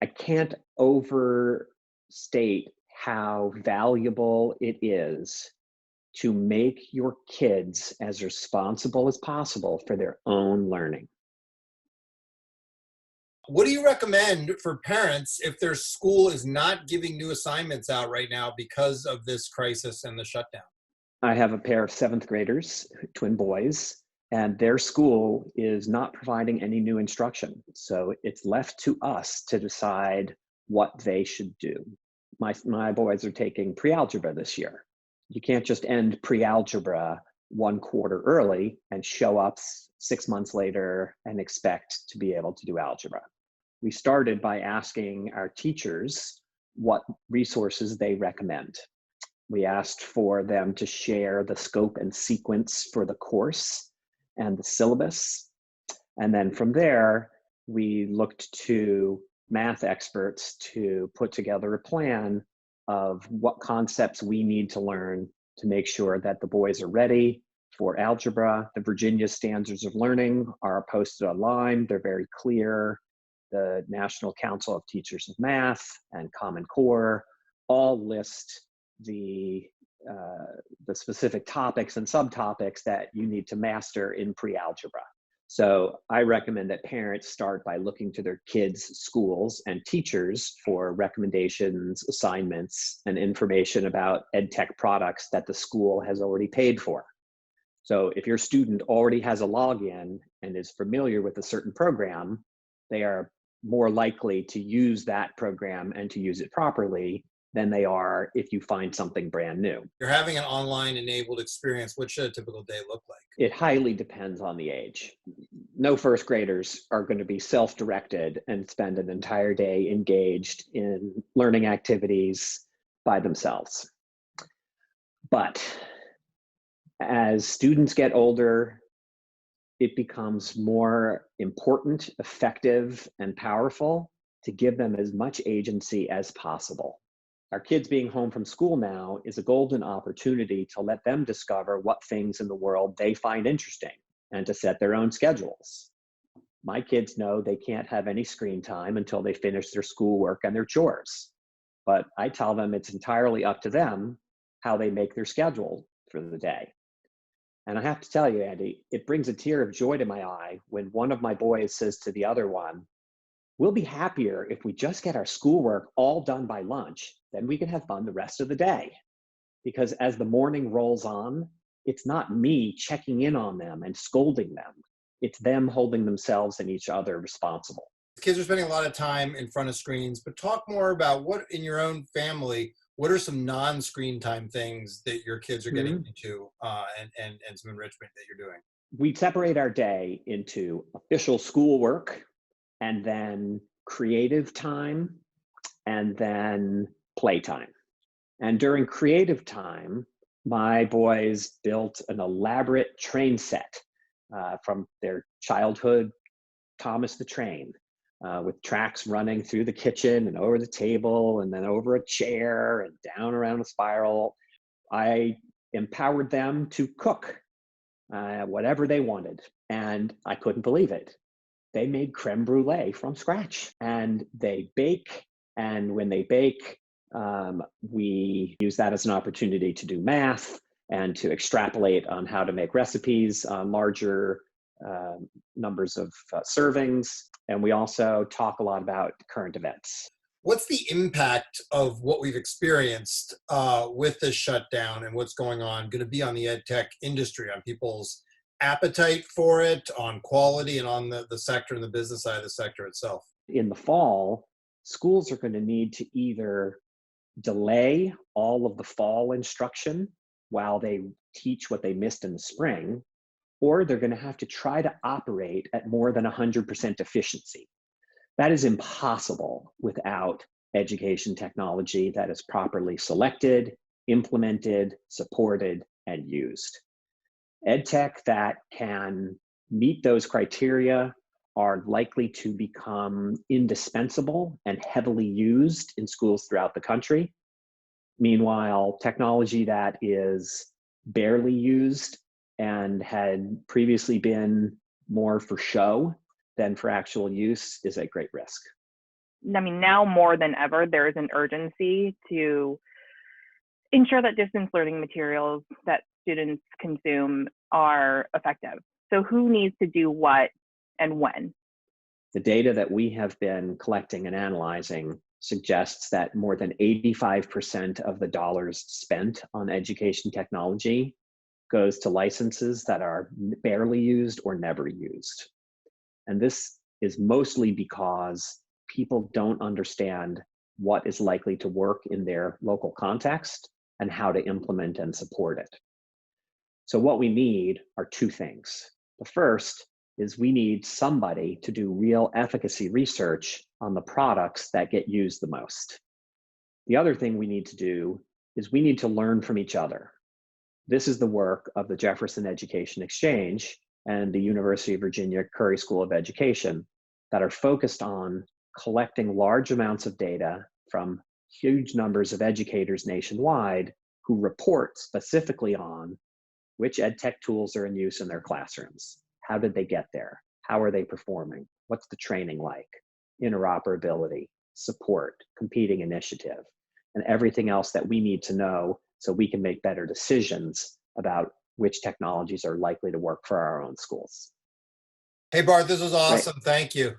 I can't overstate how valuable it is to make your kids as responsible as possible for their own learning. What do you recommend for parents if their school is not giving new assignments out right now because of this crisis and the shutdown? I have a pair of seventh graders, twin boys, and their school is not providing any new instruction. So it's left to us to decide what they should do. My boys are taking pre-algebra this year. You can't just end pre-algebra one quarter early and show up 6 months later and expect to be able to do algebra. We started by asking our teachers what resources they recommend. We asked for them to share the scope and sequence for the course and the syllabus. And then from there, we looked to math experts to put together a plan of what concepts we need to learn to make sure that the boys are ready for algebra. The Virginia Standards of Learning are posted online. They're very clear. The National Council of Teachers of Math and Common Core all list the specific topics and subtopics that you need to master in pre-algebra. So I recommend that parents start by looking to their kids' schools and teachers for recommendations, assignments, and information about EdTech products that the school has already paid for. So if your student already has a login and is familiar with a certain program, they are more likely to use that program and to use it properly than they are if you find something brand new. You're having an online enabled experience. What should a typical day look like? It highly depends on the age. No first graders are going to be self-directed and spend an entire day engaged in learning activities by themselves. But as students get older, it becomes more important, effective, and powerful to give them as much agency as possible. Our kids being home from school now is a golden opportunity to let them discover what things in the world they find interesting and to set their own schedules. My kids know they can't have any screen time until they finish their schoolwork and their chores. But I tell them it's entirely up to them how they make their schedule for the day. And I have to tell you, Andy, it brings a tear of joy to my eye when one of my boys says to the other one, "We'll be happier if we just get our schoolwork all done by lunch. Then we can have fun the rest of the day." Because as the morning rolls on, it's not me checking in on them and scolding them. It's them holding themselves and each other responsible. Kids are spending a lot of time in front of screens, but talk more about what in your own family, what are some non-screen time things that your kids are getting into and some enrichment that you're doing? We separate our day into official schoolwork and then creative time and then playtime. And during creative time, my boys built an elaborate train set from their childhood Thomas the Train, with tracks running through the kitchen and over the table and then over a chair and down around a spiral. I empowered them to cook whatever they wanted, and I couldn't believe it. They made creme brulee from scratch, and they bake. And when they bake, we use that as an opportunity to do math and to extrapolate on how to make recipes on larger numbers of servings. And we also talk a lot about current events. What's the impact of what we've experienced with this shutdown and what's going on going to be on the ed tech industry, on people's appetite for it, on quality, and on the sector and the business side of the sector itself? In the fall, schools are going to need to either delay all of the fall instruction while they teach what they missed in the spring, or they're going to have to try to operate at more than 100% efficiency. That is impossible without education technology that is properly selected, implemented, supported, and used. EdTech that can meet those criteria are likely to become indispensable and heavily used in schools throughout the country. Meanwhile, technology that is barely used and had previously been more for show than for actual use is at great risk. I mean, now more than ever, there is an urgency to ensure that distance learning materials that students consume are effective. So who needs to do what and when? The data that we have been collecting and analyzing suggests that more than 85% of the dollars spent on education technology goes to licenses that are barely used or never used. And this is mostly because people don't understand what is likely to work in their local context and how to implement and support it. So what we need are two things. The first is we need somebody to do real efficacy research on the products that get used the most. The other thing we need to do is we need to learn from each other. This is the work of the Jefferson Education Exchange and the University of Virginia Curry School of Education that are focused on collecting large amounts of data from huge numbers of educators nationwide who report specifically on which EdTech tools are in use in their classrooms. How did they get there? How are they performing? What's the training like? Interoperability, support, competing initiative, and everything else that we need to know so we can make better decisions about which technologies are likely to work for our own schools. Hey, Bart, this was Right. awesome. Thank you.